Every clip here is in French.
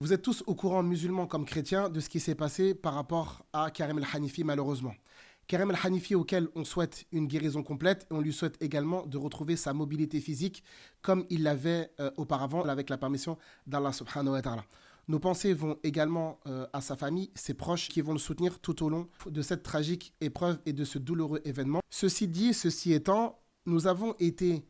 Vous êtes tous au courant, musulmans comme chrétiens, de ce qui s'est passé par rapport à Karim El Hanifi, malheureusement. Karim El Hanifi, auquel on souhaite une guérison complète, et on lui souhaite également de retrouver sa mobilité physique comme il l'avait auparavant, avec la permission d'Allah subhanahu wa ta'ala. Nos pensées vont également à sa famille, ses proches, qui vont le soutenir tout au long de cette tragique épreuve et de ce douloureux événement. Ceci dit, ceci étant, nous avons été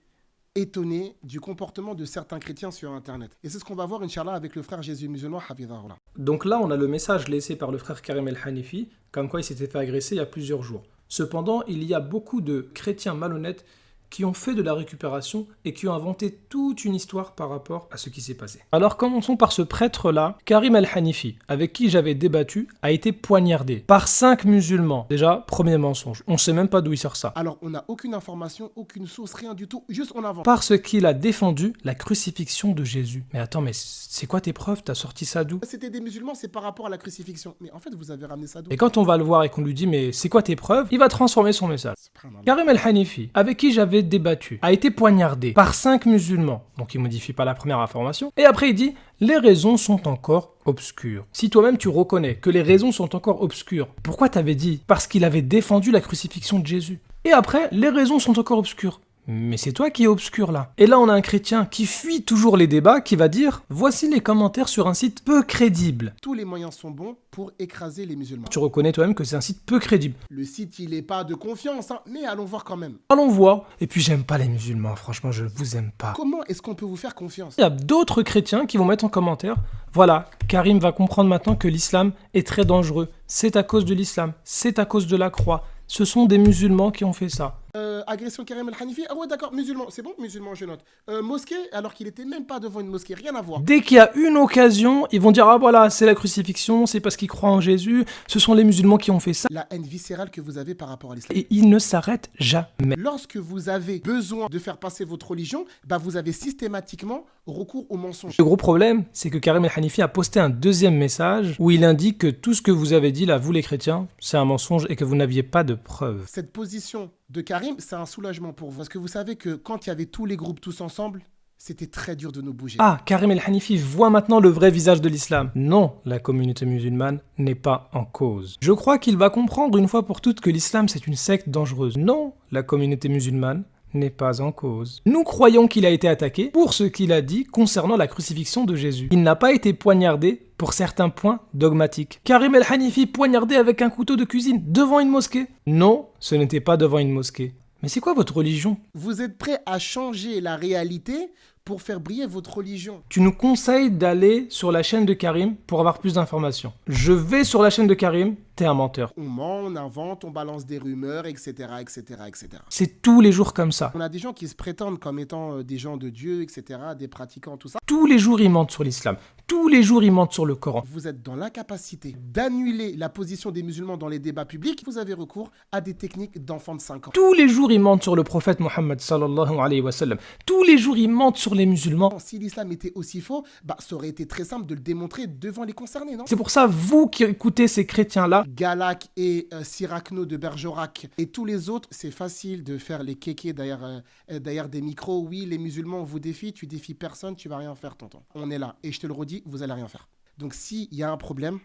étonné du comportement de certains chrétiens sur Internet. Et c'est ce qu'on va voir, Inch'Allah, avec le frère Jésus musulman, Hafidhahullah. Donc là, on a le message laissé par le frère Karim El Hanifi, comme quoi il s'était fait agresser il y a plusieurs jours. Cependant, il y a beaucoup de chrétiens malhonnêtes qui ont fait de la récupération et qui ont inventé toute une histoire par rapport à ce qui s'est passé. Alors commençons par ce prêtre-là, Karim El Hanifi, avec qui j'avais débattu, a été poignardé par 5 musulmans. Déjà, premier mensonge, on ne sait même pas d'où il sort ça. Alors, on n'a aucune information, aucune source, rien du tout, juste on invente. Parce qu'il a défendu la crucifixion de Jésus. Mais attends, mais c'est quoi tes preuves? T'as sorti ça d'où? C'était des musulmans, c'est par rapport à la crucifixion. Mais en fait, vous avez ramené ça d'où? Et quand on va le voir et qu'on lui dit mais c'est quoi tes preuves, il va transformer son message. Subhanallah. Karim El Hanifi, avec qui j'avais débattu, a été poignardé par 5 musulmans. Donc il modifie pas la première information. Et après il dit les raisons sont encore obscures. Si toi-même tu reconnais que les raisons sont encore obscures, pourquoi t'avais dit? Parce qu'il avait défendu la crucifixion de Jésus. Et après, les raisons sont encore obscures. Mais c'est toi qui es obscur là. Et là, on a un chrétien qui fuit toujours les débats, qui va dire « Voici les commentaires sur un site peu crédible. Tous les moyens sont bons pour écraser les musulmans. » Tu reconnais toi-même que c'est un site peu crédible. Le site, il n'est pas de confiance, hein, mais allons voir quand même. Allons voir. Et puis, j'aime pas les musulmans, franchement, je vous aime pas. Comment est-ce qu'on peut vous faire confiance? Il y a d'autres chrétiens qui vont mettre en commentaire « Voilà, Karim va comprendre maintenant que l'islam est très dangereux. C'est à cause de l'islam, c'est à cause de la croix. Ce sont des musulmans qui ont fait ça. » Agression Karim El Hanifi. Ah ouais, d'accord, musulman, c'est bon, musulman, je note. Mosquée, alors qu'il était même pas devant une mosquée, rien à voir. Dès qu'il y a une occasion, ils vont dire « Ah voilà, c'est la crucifixion, c'est parce qu'ils croient en Jésus, ce sont les musulmans qui ont fait ça. » La haine viscérale que vous avez par rapport à l'islam. Et ils ne s'arrêtent jamais. Lorsque vous avez besoin de faire passer votre religion, bah vous avez systématiquement recours au mensonge. Le gros problème, c'est que Karim El Hanifi a posté un deuxième message où il indique que tout ce que vous avez dit là, vous les chrétiens, c'est un mensonge et que vous n'aviez pas de preuves. Cette position de Karim, c'est un soulagement pour vous. Parce que vous savez que quand il y avait tous les groupes tous ensemble, c'était très dur de nous bouger. Ah, Karim El Hanifi voit maintenant le vrai visage de l'islam. Non, la communauté musulmane n'est pas en cause. Je crois qu'il va comprendre une fois pour toutes que l'islam c'est une secte dangereuse. Non, la communauté musulmane n'est pas en cause. Nous croyons qu'il a été attaqué pour ce qu'il a dit concernant la crucifixion de Jésus. Il n'a pas été poignardé pour certains points dogmatiques. Karim El Hanifi poignardé avec un couteau de cuisine devant une mosquée? Non, ce n'était pas devant une mosquée. Mais c'est quoi votre religion? Vous êtes prêt à changer la réalité pour faire briller votre religion. Tu nous conseilles d'aller sur la chaîne de Karim pour avoir plus d'informations. Je vais sur la chaîne de Karim, t'es un menteur. On ment, on invente, on balance des rumeurs, etc., etc., etc. C'est tous les jours comme ça. On a des gens qui se prétendent comme étant des gens de Dieu, etc., des pratiquants, tout ça. Tous les jours, ils mentent sur l'islam. Tous les jours, ils mentent sur le Coran. Vous êtes dans l'incapacité d'annuler la position des musulmans dans les débats publics. Vous avez recours à des techniques d'enfants de 5 ans. Tous les jours, ils mentent sur le prophète Mohammed sallallahu alayhi wa sallam. Tous les jours, ils mentent sur les musulmans. Si l'islam était aussi faux, bah, ça aurait été très simple de le démontrer devant les concernés, non? C'est pour ça, vous qui écoutez ces chrétiens-là, Galak et Sirachno de Bergerac et tous les autres, c'est facile de faire les kékés derrière des micros. Oui, les musulmans vous défient, tu défies personne, tu vas rien faire, tonton. On est là et je te le redis, vous allez rien faire. Donc s'il y a un problème,